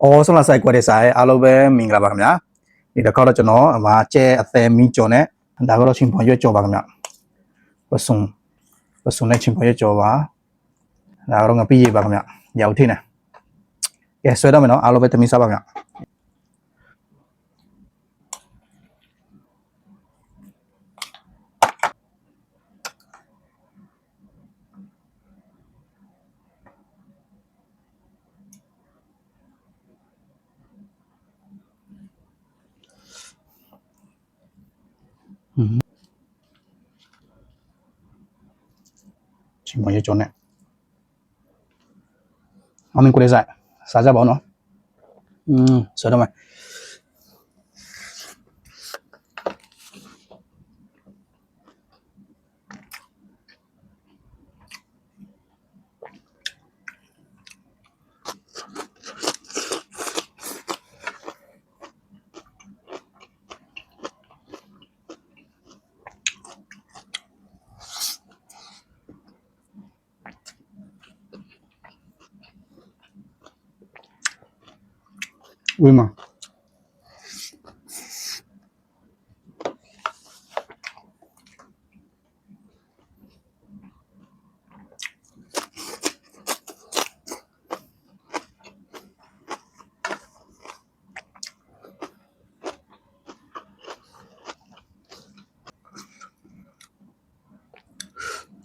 အော်ဆုံးလာဆိုင်ကွက်တဲ့ဆိုင်အားလုံးပဲမင်္ဂလာပါခင်ဗျာဒီတစ်ခါတော့ကျွန်တော်အမကျဲအသေးမီကြော်နဲ့ဒါကတော့ချင်းပွန်ရွက်ကြော်ပါခင်ဗျာပစုံနဲ့ချင်းပွန်ရွက်ကြော်ပါဒါကတော့ငါပြီးရပါခင်ဗျာရောက်ထင်းနေကဲဆွဲတော့မယ်နော်အားလုံးပဲသမီးစားပါခင်ဗျာချင်းပွန်ရွက်ကြော်နဲ့အမင်းကိုလေးဆိုင်စားကြပါဦးနော်ဆွဲတော့မယ်ဝေးမှာ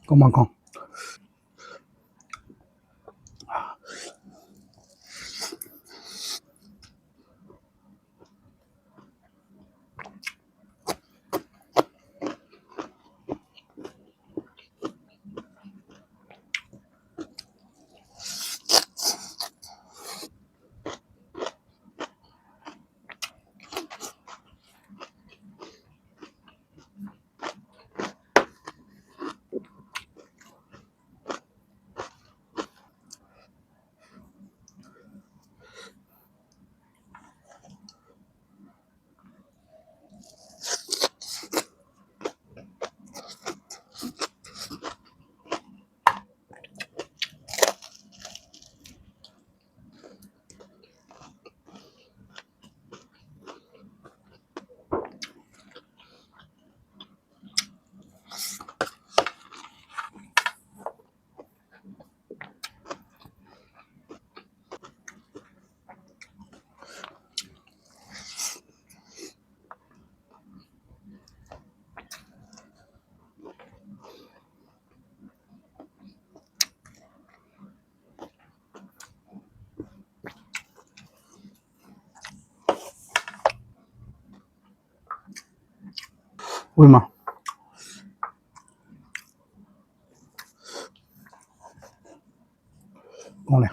ကောင်းပါကောင်းဝေးမှာကောင်းလေ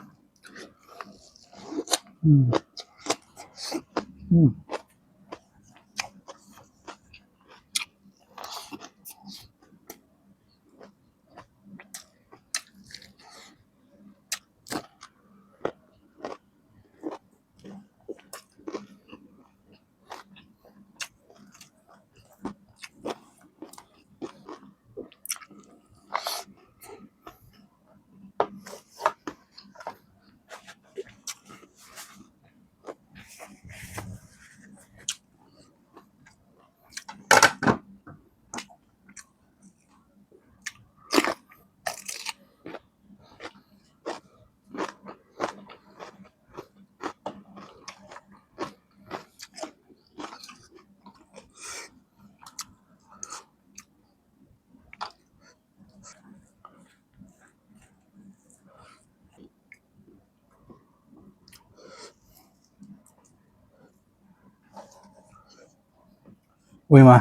ဝေးမှာ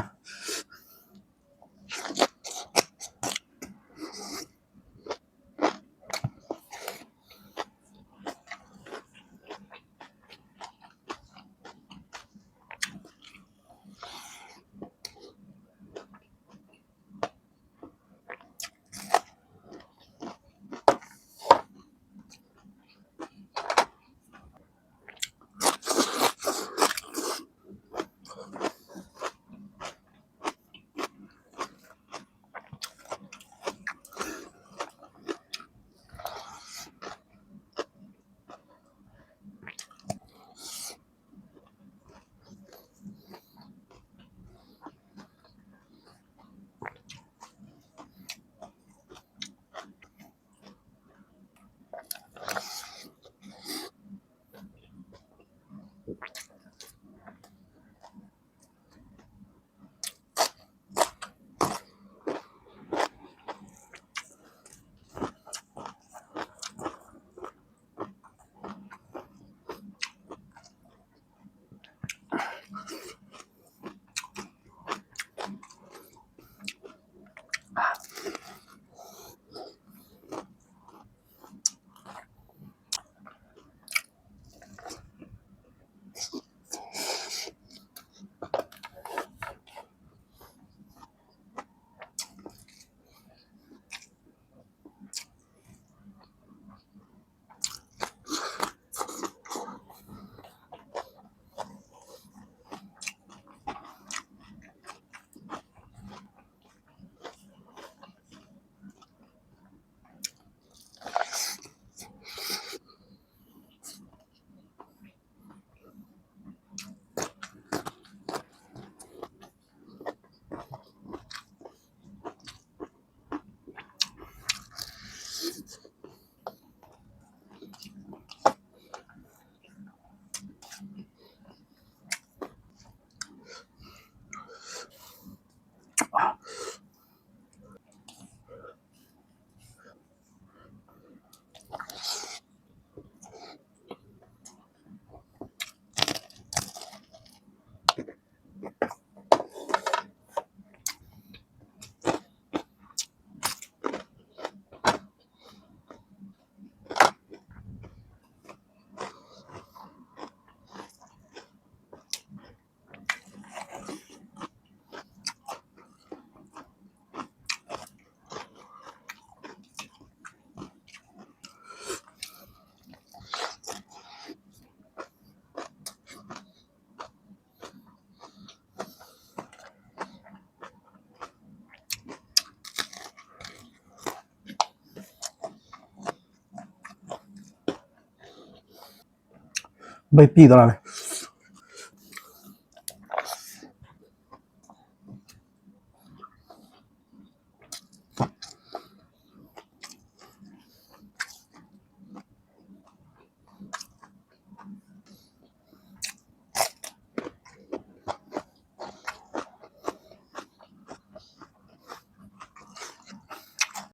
ဘယ်ပြည်သွားလဲ